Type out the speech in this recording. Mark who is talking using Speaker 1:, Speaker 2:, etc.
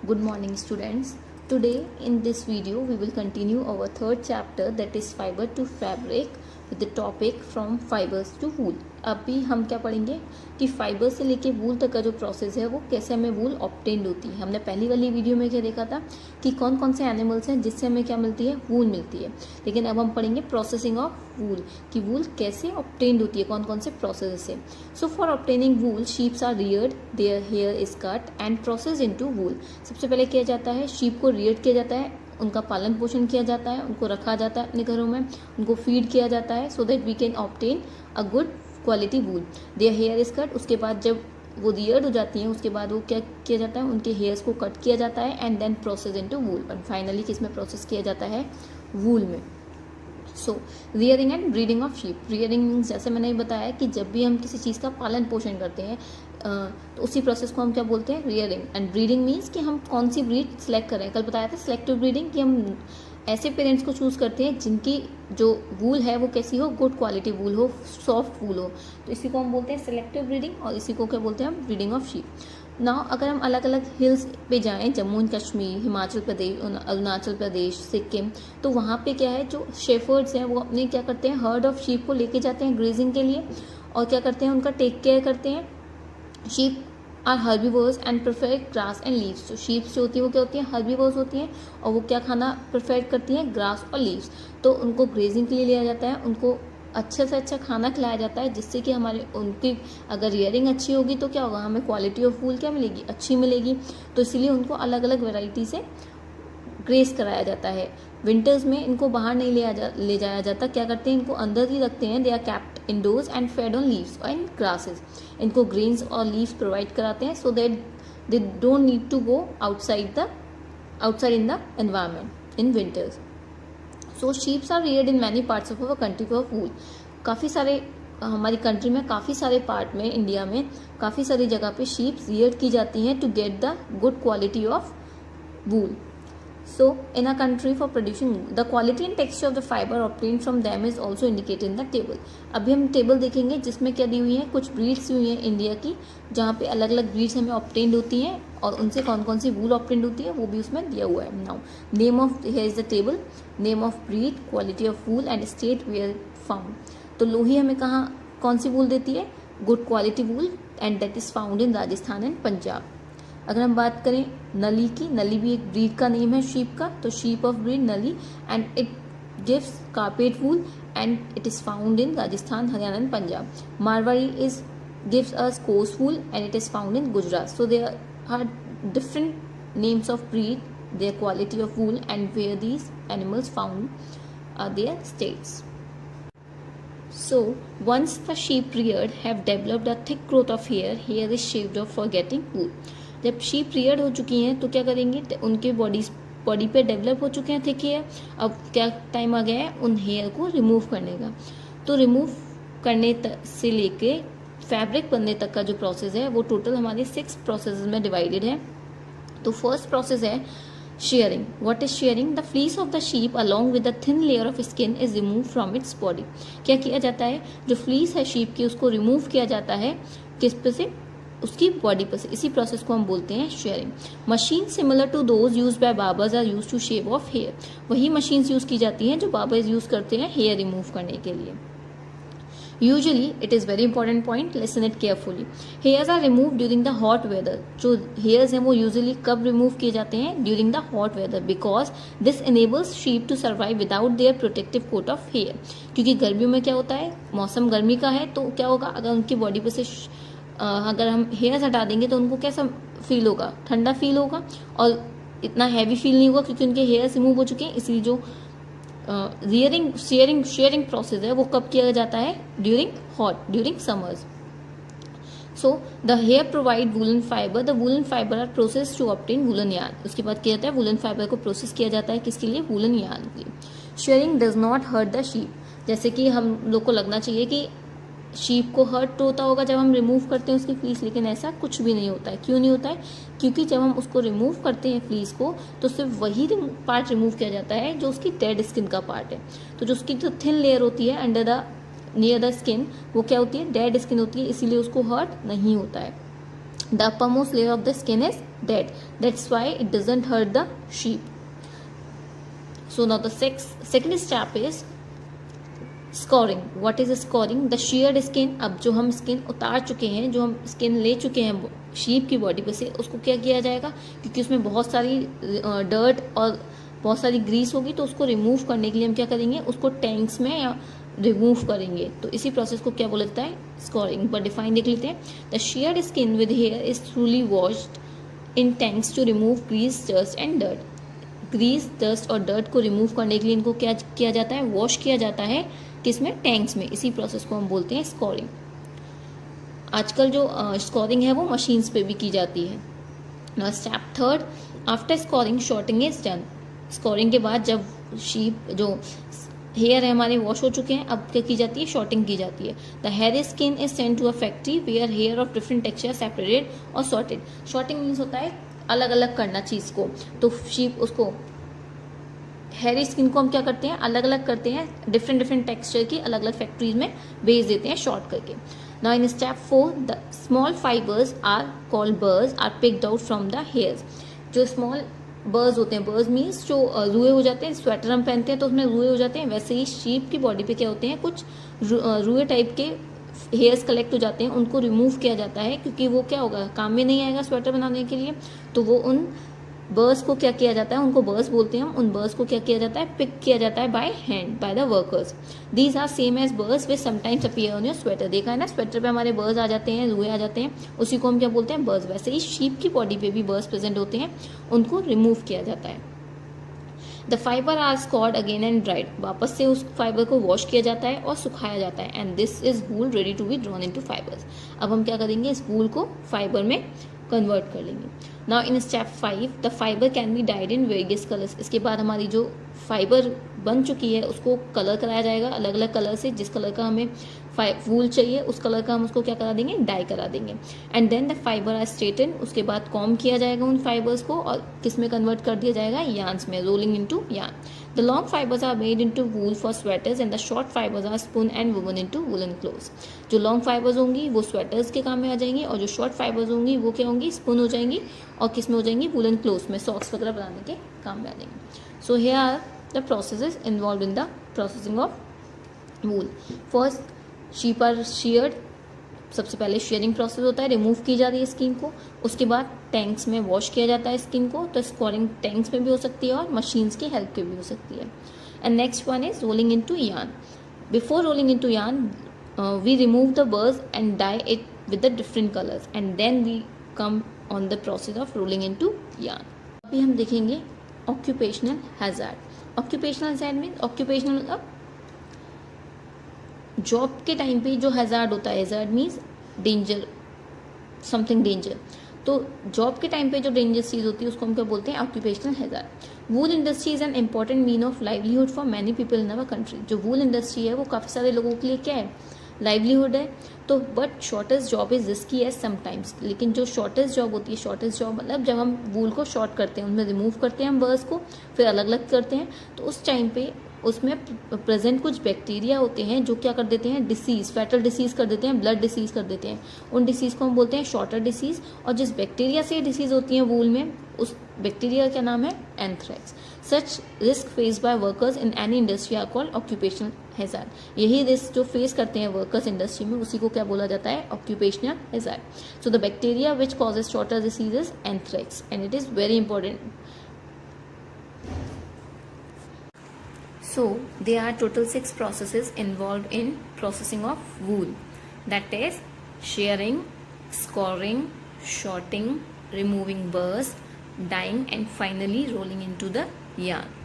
Speaker 1: Good morning students. Today in this video we will continue our third chapter, that is fiber to fabric, with the topic from fibers to wool. अभी हम क्या पढ़ेंगे कि fibre से लेके वूल तक का जो प्रोसेस है वो कैसे हमें वूल ऑब्टेन्ड होती है। हमने पहली वाली वीडियो में क्या देखा था कि कौन कौन से एनिमल्स हैं जिससे हमें क्या मिलती है, वूल मिलती है। लेकिन अब हम पढ़ेंगे प्रोसेसिंग ऑफ वूल, कि वूल कैसे ऑब्टेन्ड होती है, कौन कौन से प्रोसेस से। So for obtaining wool sheeps are reared, their hair is cut and process into wool. सबसे पहले किया जाता है, शीप को रियर्ड किया जाता है, उनका पालन पोषण किया जाता है, उनको रखा जाता है अपने घरों में, उनको फीड किया जाता है so that we can obtain a good quality wool. Their hair is cut, उसके बाद जब वो रियर्ड हो जाती हैं उसके बाद वो क्या किया जाता है, उनके हेयर्स को कट किया जाता है and then process into wool, और फाइनली किसमें प्रोसेस किया जाता है, वूल में। So rearing and breeding of sheep. Rearing means जैसे मैंने बताया कि जब भी हम किसी चीज़ का पालन पोषण करते हैं तो उसी प्रोसेस को हम क्या बोलते हैं, रियरिंग। एंड ब्रीडिंग मीन्स कि हम कौन सी ब्रीड सेलेक्ट कर रहे हैं। कल बताया था सिलेक्टिव ब्रीडिंग, कि हम ऐसे पेरेंट्स को चूज़ करते हैं जिनकी जो वूल है वो कैसी हो, गुड क्वालिटी वूल हो, सॉफ्ट वूल हो, तो इसी को हम बोलते हैं सिलेक्टिव ब्रीडिंग, और इसी को क्या बोलते हैं हम, ब्रीडिंग ऑफ शीप। नाउ अगर हम अलग अलग हिल्स पे जाएं, जम्मू एंड कश्मीर, हिमाचल प्रदेश, अरुणाचल प्रदेश, सिक्किम, तो वहाँ पे क्या है, जो शेफर्ड्स हैं वो अपने क्या करते हैं, हर्ड ऑफ शीप को लेके जाते हैं ग्रेजिंग के लिए, और क्या करते हैं, उनका टेक केयर करते हैं। Sheep are herbivores and prefer grass and leaves. तो शीप्स जो होती है वो क्या होती हैं, हर्बीवर्स होती हैं, और वो क्या खाना प्रेफर करती हैं, ग्रास और लीव्स। तो उनको ग्रेजिंग के लिए लिया जाता है, उनको अच्छे से अच्छा खाना खिलाया जाता है, जिससे कि हमारे उनकी अगर रियरिंग अच्छी होगी तो क्या होगा, हमें क्वालिटी ऑफ वूल क्या मिलेगी, अच्छी मिलेगी। तो इसीलिए उनको अलग अलग वेराइटी से ग्रेस कराया जाता है। विंटर्स में इनको बाहर नहीं ले जाया जाता, क्या करते हैं, इनको अंदर ही रखते हैं। They are kept indoors and fed on leaves and grasses. इनको ग्रेन्स और लीव्स प्रोवाइड कराते हैं so that they don't need to go outside in the environment in winters. So sheeps are reared in many parts of our country for wool. काफ़ी सारे हमारी country में, काफ़ी सारे पार्ट में, इंडिया में काफ़ी सारी जगह पे शीप्स रियर्ड की जाती हैं to get the good quality of wool. So, in a country for producing the quality and texture of the fiber obtained from them is also indicated in the table. अभी हम table देखेंगे जिसमें क्या दी हुई है, कुछ ब्रीड्स हुई हैं इंडिया की, जहाँ पे अलग अलग ब्रीड्स हमें ऑब्टेन्ड होती हैं और उनसे कौन कौन सी वूल ऑब्टेन्ड होती है वो भी उसमें दिया हुआ है. Now name of, here is the table, name of breed, quality of wool and state where found. तो लोही हमें कहाँ कौन सी वूल देती है, good quality wool, and that is found in Rajasthan and Punjab. अगर हम बात करें नली की, नली भी एक ब्रीड का नेम है शीप का, तो sheep of breed Nali, and it gives carpet wool and it is found in Rajasthan, Haryana and Punjab. Marwari is gives us coarse wool and it is found in Gujarat. So there are different names of breed, their quality of wool and where these animals found are their states. So, once the sheep reared have developed a thick growth of hair, hair is shaved off for getting wool. जब sheep Rudyard हो चुकी हैं तो क्या करेंगे, उनके body पे develop हो चुके हैं थिक हेयर. अब क्या टाइम आ गया है उन हेयर को रिमूव करने का. तो रिमूव करने से लेके फैब्रिक बनने तक का जो प्रोसेस है वो टोटल हमारे 6 प्रोसेस में डिवाइडेड है. तो फर्स्ट प्रोसेस है shearing. What is shearing? The fleece of the sheep along with the thin layer of skin is removed from its body. क्या किया जाता है, जो फ्लीस है शीप की उसको रिमूव किया जाता है, किस पे से, उसकी बॉडी पर से. इसी प्रोसेस को हम बोलते हैं shearing. Machine similar to those use by barbers are use to shave off hair. वही मशीन्स यूज की जाती हैं जो बार्बर्स यूज करते हैं हेयर रिमूव करने के लिए. Usually, it is very important point. Listen it carefully. Hairs are removed during the hot weather. जो hairs हैं वो usually कब remove किए जाते हैं, during the hot weather, because this enables sheep to survive without their protective coat of hair. क्योंकि गर्मियों में क्या होता है, मौसम गर्मी का है, तो क्या होगा, अगर उनकी बॉडी पे से अगर हम हेयर्स हटा देंगे तो उनको कैसा फील होगा, ठंडा फील होगा, और इतना हैवी फील नहीं होगा क्योंकि उनके हेयर्स रिमूव हो चुके हैं. इसलिए जो शेयरिंग प्रोसेस है वो कब किया जाता है, during summers. So the hair provide woollen fibre, the woollen fibre are process to obtain woollen yarn. उसके बाद किया जाता है वूलन फाइबर को प्रोसेस किया जाता है किसके लिए, वूलन यार्न के लिए. Shearing does not hurt the sheep. जैसे कि हम लोग को लगना चाहिए कि शीप को हर्ट होता होगा जब हम रिमूव करते हैं उसकी फ्लीस, लेकिन ऐसा कुछ भी नहीं होता है. क्यों नहीं होता है, क्योंकि जब हम उसको रिमूव करते हैं फ्लीस को तो सिर्फ वही पार्ट रिमूव किया जाता है जो उसकी डेड स्किन का पार्ट है. तो जो उसकी जो थिन लेयर होती है under the near the skin, वो क्या होती है, डेड स्किन होती है, इसीलिए उसको हर्ट नहीं होता है. The upper most layer of the skin is dead. That's why it doesn't hurt the sheep. So now the second step is scoring. What is scoring? The sheared skin. अब जो हम स्किन उतार चुके हैं, जो हम स्किन ले चुके हैं शीप की बॉडी पे से, उसको क्या किया जाएगा, क्योंकि उसमें बहुत सारी डर्ट और बहुत सारी ग्रीस होगी, तो उसको रिमूव करने के लिए हम क्या करेंगे, उसको टैंक्स में या रिमूव करेंगे. तो इसी प्रोसेस को क्या बोला जाता है, स्कोरिंग. पर डिफाइन देख लेते हैं. The sheared skin with hair is thoroughly washed in tanks to remove grease, dust and dirt. Grease, dust और डर्ट को रिमूव करने के लिए इनको क्या किया जाता है, वॉश किया जाता है. किसमें? टैंक्स में. इसी प्रोसेस को हम बोलते हैं स्कोरिंग. आजकल जो स्कोरिंग है वो मशीन्स पे भी की जाती है. Now step third, after scouring sorting is done. Scouring के बाद जब शीप जो हेयर है हमारे वॉश हो चुके हैं, अब क्या की जाती है, शॉर्टिंग की जाती है. The hair skin is send to a factory where hair of different texture separated और सॉर्टेड. शॉर्टिंग मीन्स होता है अलग अलग करना चीज को. तो शीप उसको हेयर स्किन को हम क्या करते हैं, अलग अलग करते हैं, डिफरेंट टेक्सचर की अलग अलग फैक्ट्रीज में भेज देते हैं शॉर्ट करके. Now in step 4 the small fibres are called burrs are picked out from the hairs. जो स्मॉल बर्स होते हैं, बर्स मीन्स जो रुए हो जाते हैं, स्वेटर हम पहनते हैं तो उसमें रुए हो जाते हैं, वैसे ही शीप की बॉडी पे क्या होते हैं, कुछ रुए टाइप के हेयर्स कलेक्ट हो जाते हैं. उनको रिमूव किया जाता है क्योंकि वो क्या होगा, काम में नहीं आएगा स्वेटर बनाने के लिए. तो वो उन बर्स को क्या किया जाता है, उनको बर्स बोलते हैं हम. उन बर्स को क्या किया जाता है, पिक किया जाता है by hand, by the workers. These are same as burrs which sometimes appear on your sweater. देखा है ना, स्वेटर पे हमारे बर्स आ जाते हैं, रुए आ जाते हैं, उसी को हम क्या बोलते हैं, बर्स. वैसे ही शीप की बॉडी पे भी बर्स प्रेजेंट होते हैं, उनको रिमूव किया जाता है. The fibre are scoured again and dried. वापस से उस फाइबर को वॉश किया जाता है और सुखाया जाता है. And this is wool ready to be drawn into fibres. अब हम क्या करेंगे, इस वूल को फाइबर में कन्वर्ट कर लेंगे. Now in step 5 the fibre can be died in various colours. इसके बाद हमारी जो फाइबर बन चुकी है उसको कलर कराया जाएगा अलग अलग कलर से. जिस कलर का हमें वूल चाहिए उस कलर का हम उसको क्या करा देंगे, डाई करा देंगे. And then the fibre are straighten. उसके बाद कॉम किया जाएगा उन फाइबर्स को और किस में कन्वर्ट कर दिया जाएगा, यार्न्स में, rolling into yarn. The long fibres are made into wool for sweaters and the short fibres are spun and woven into woollen clothes. जो लॉन्ग फाइबर्स होंगी वो स्वेटर्स के काम में आ जाएंगी और जो शॉर्ट फाइबर्स होंगी वो क्या होंगी, स्पून हो जाएंगी और किस में हो जाएंगी, वुलन क्लोथ्स में, सॉक्स वगैरह बनाने के काम में आ जाएंगे. So here are the processes involve in the processing of wool. First, sheep are shared. सबसे पहले शेयरिंग प्रोसेस होता है, रिमूव की जा रही है स्किन को. उसके बाद टैंक्स में वॉश किया जाता है स्किन को. तो स्कोरिंग टैंक्स में भी हो सकती है और मशीन्स की हेल्प के भी हो सकती है. And next one is rolling into yarn. Before rolling into yarn we remove the burrs and dye it with the different colours and then we come on the process of rolling into yarn. अभी हम देखेंगे occupational hazard. Occupational hazard means occupational मतलब job के time पे जो hazard होता है. Hazard means danger, something danger. तो जॉब के टाइम पे जो डेंजरस चीज़ होती है उसको हम क्या बोलते हैं, occupational hazard. Wool industry is an important mean of livelihood for many people in our country. जो वूल इंडस्ट्री है वो काफ़ी सारे लोगों के लिए क्या है, लाइवलीहुड है. तो but shortest job is risky as sometimes. लेकिन जो शॉर्टेस्ट जॉब होती है, शॉर्टेस्ट जॉब मतलब जब हम वूल को शॉर्ट करते हैं, उनमें रिमूव करते हैं हम बर्स को, फिर अलग अलग करते हैं, तो उस टाइम पे उसमें प्रेजेंट कुछ बैक्टीरिया होते हैं जो क्या कर देते हैं, डिसीज, फैटल डिसीज कर देते हैं, ब्लड डिसीज कर देते हैं. उन डिसीज को हम बोलते हैं शॉर्टर डिसीज. और जिस बैक्टीरिया से डिसीज होती है वूल में, उस बैक्टीरिया का नाम है anthrax. Such risk face by workers in any industry are called occupational hazard. यही रिस्क जो फेस करते हैं वर्कर्स इंडस्ट्री में, उसी को क्या बोला जाता है, occupational hazard. So the bacteria which causes shorter disease is anthrax and it is very important. So there are total 6 processes involved in processing of wool. That is shearing, scoring, shorting, removing burrs, dyeing and finally rolling into the yarn.